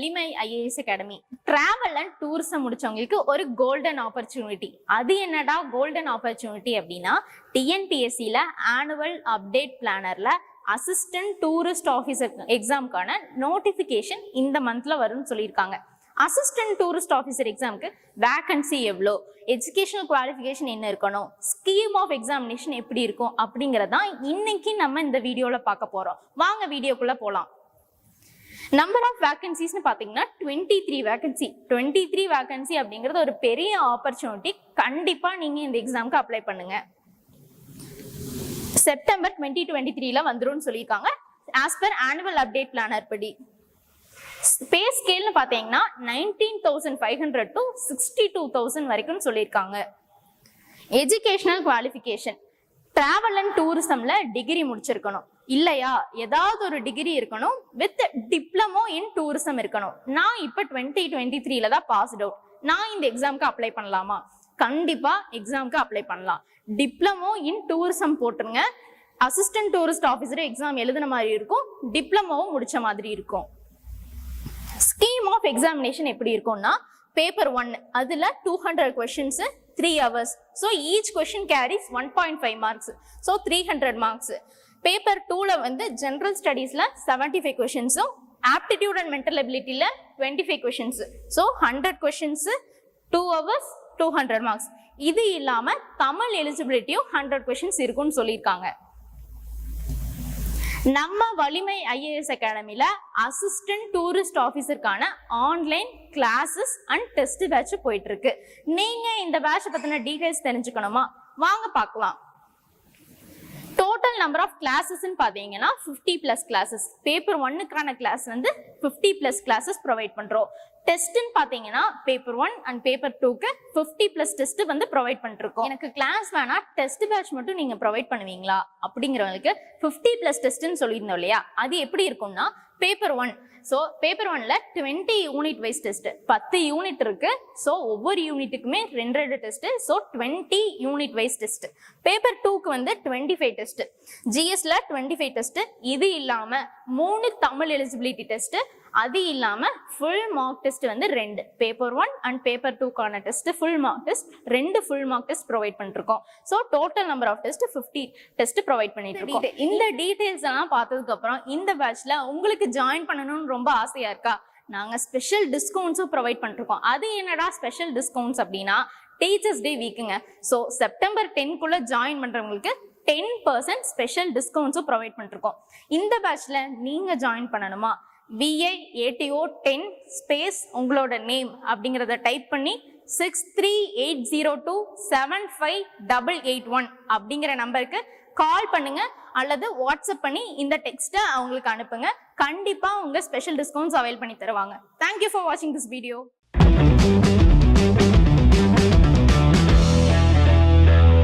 வலிமை IAS academy. Travel and tourism முடிச்சவங்களுக்கு ஒரு கோல்டன் ஆப்பர்ச்சுனிட்டி. அது என்னடா கோல்டன் ஆப்பர்ச்சுனிட்டி அப்படின்னா, டிஎன்பிஎஸ்சியில் ஆனுவல் அப்டேட் பிளானர்ல அசிஸ்டன்ட் டூரிஸ்ட் ஆஃபீஸர் எக்ஸாமுக்கான நோட்டிஃபிகேஷன் இந்த மந்த்ல வரும்னு சொல்லியிருக்காங்க. அசிஸ்டன்ட் டூரிஸ்ட் ஆஃபீஸர் எக்ஸாமுக்கு வேகன்சி எவ்வளோ, எஜுகேஷனல் குவாலிஃபிகேஷன் என்ன இருக்கணும், ஸ்கீம் ஆஃப் எக்ஸாமினேஷன் எப்படி இருக்கும் அப்படிங்கிறதான் இன்னைக்கு நம்ம இந்த வீடியோவில் பார்க்க போகிறோம். வாங்க வீடியோக்குள்ளே போகலாம். நம்பர் ஆஃப் வேகன்சிஸ்னு பார்த்தீங்கன்னா 23 வேகன்சி. 23 வேகன்சி அப்படிங்கிறது ஒரு பெரிய ஆப்பர்ச்சுனிட்டி. கண்டிப்பாக நீங்கள் இந்த எக்ஸாமுக்கு அப்ளை பண்ணுங்க. செப்டம்பர் 2023ல வந்துடும் சொல்லியிருக்காங்க. As per annual update planner படி பே ஸ்கேல்னு பார்த்தீங்கன்னா 19,500 to 62,000 வரைக்கும் சொல்லியிருக்காங்க. எஜுகேஷனல் குவாலிஃபிகேஷன் டிராவல் அண்ட் டூரிசம்ல டிகிரி முடிச்சிருக்கணும், இல்லையா ஏதாவது ஒரு டிகிரி இருக்கணும், வித் டிப்ளமோ இன் டூரிசம் இருக்கணும். நான் இப்போ 2023ல தான் பாஸ்ட் அவுட். நான் இந்த எக்ஸாமுக்கு அப்ளை பண்ணலாமா? கண்டிப்பா எக்ஸாமுக்கு அப்ளை பண்ணலாம். டிப்ளமோ இன் டூரிசம் போட்டுருங்க. அசிஸ்டன்ட் டூரிஸ்ட் ஆஃபீஸர் எக்ஸாம் எழுதுன மாதிரி இருக்கும், டிப்ளமோவும் முடிச்ச மாதிரி இருக்கும். ஸ்கீம் ஆஃப் எக்ஸாமினேஷன் எப்படி இருக்கும்னா, பேப்பர் 1 அதுல 200 questions 3 hours. So each question carries 1.5 marks. So 300 marks. Paper 2ல வந்து ஜென்ரல் ஸ்டடீஸ்ல 75 questions, ஆப்டிடியூட் அண்ட் மென்டல் எபிலிட்டியில 25 questions. So 100 questions 2 hours 200 marks. இது இல்லாம தமிழ் எலிஜிபிலிட்டியும் 100 questions இருக்கும்னு சொல்லியிருக்காங்க. நம்ம வலிமை ஐஏஎஸ் அகாடமில அசிஸ்டன்ட் டூரிஸ்ட் ஆஃபீஸருக்கான online classes and test batch போயிட்டு இருக்கு. நீங்க இந்த பேட்ச் பத்தின டீடைல்ஸ் தெரிஞ்சுக்கணுமா? வாங்க பார்க்கலாம். டோட்டல் நம்பர் ஆஃப் கிளாஸஸ் பாத்தீங்கன்னா 50+ கிளாஸஸ். பேப்பர் 1க்கான கிளாஸ் வந்து 50+ கிளாஸஸ் ப்ரொவைட் பண்றோம். டெஸ்ட் பாத்தீங்கன்னா பேப்பர் 1 அண்ட் பேப்பர் 2க்கு 50+ டெஸ்ட் வந்து ப்ரொவைட் பண்ணிருக்கோம். எனக்கு கிளாஸ் வேணா டெஸ்ட் பேட்ச் மட்டும் நீங்க ப்ரொவைட் பண்ணுவீங்களா அப்படிங்கிறவங்களுக்கு 50+ டெஸ்ட்னு சொல்லியிருந்தோம் இல்லையா, அது எப்படி இருக்கும்னா பேப்பர் 1. ஸோ பேப்பர் 1ல 20 யூனிட் வைஸ் டெஸ்ட், 10 யூனிட் இருக்கு. ஸோ ஒவ்வொரு யூனிட்டுக்குமே 2 test. So 20 unit wise test. Paper 2க்கு வந்து 25 டெஸ்ட், ஜிஎஸ்ல 25 டெஸ்ட். இது இல்லாம 3 தமிழ் எலிஜிபிலிட்டி டெஸ்ட், அது இல்லாம ஃபுல் மார்க் டெஸ்ட் வந்து 2. பேப்பர் 1 அண்ட் பேப்பர் 2க்கான test full mark test, 2 full mark test provide பண்ணிருக்கோம். So total number of test 50 test provide பண்ணிட்டு இருக்கோம். இந்த டீடைல்ஸ் எல்லாம் பார்த்ததுக்கு அப்புறம் இந்த பேட்ச்ல உங்களுக்கு ஜாயின் பண்ணணும்னு ரொம்ப ஆசையா இருக்கா? நாங்க ஸ்பெஷல் டிஸ்கவுண்ட்ஸும் ப்ரொவைட் பண்ணிருக்கோம். அது என்னடா ஸ்பெஷல் டிஸ்கவுண்ட்ஸ் அப்படின்னா, டீச்சர்ஸ் டே வீக்குங்க. ஸோ செப்டம்பர் 10க்குள்ள ஜாயின் பண்றவங்களுக்கு 10% ஸ்பெஷல் டிஸ்கவுண்ட்ஸும் ப்ரொவைட் பண்ணிருக்கோம். இந்த பேட்ச்ல நீங்க ஜாயின் பண்ணணுமா? VIATO10 ஸ்பேஸ் உங்களோட நேம் அப்படிங்கிறத டைப் பண்ணி 6380275881 அப்படிங்கிற நம்பருக்கு கால் பண்ணுங்க அல்லது வாட்ஸ்அப் பண்ணி இந்த டெக்ஸ்ட்டை அவங்களுக்கு அனுப்புங்க. கண்டிப்பா உங்க ஸ்பெஷல் டிஸ்கவுண்ட்ஸ் அவைல் பண்ணி தருவாங்க. தேங்க்யூ ஃபார் வாட்சிங் திஸ் வீடியோ.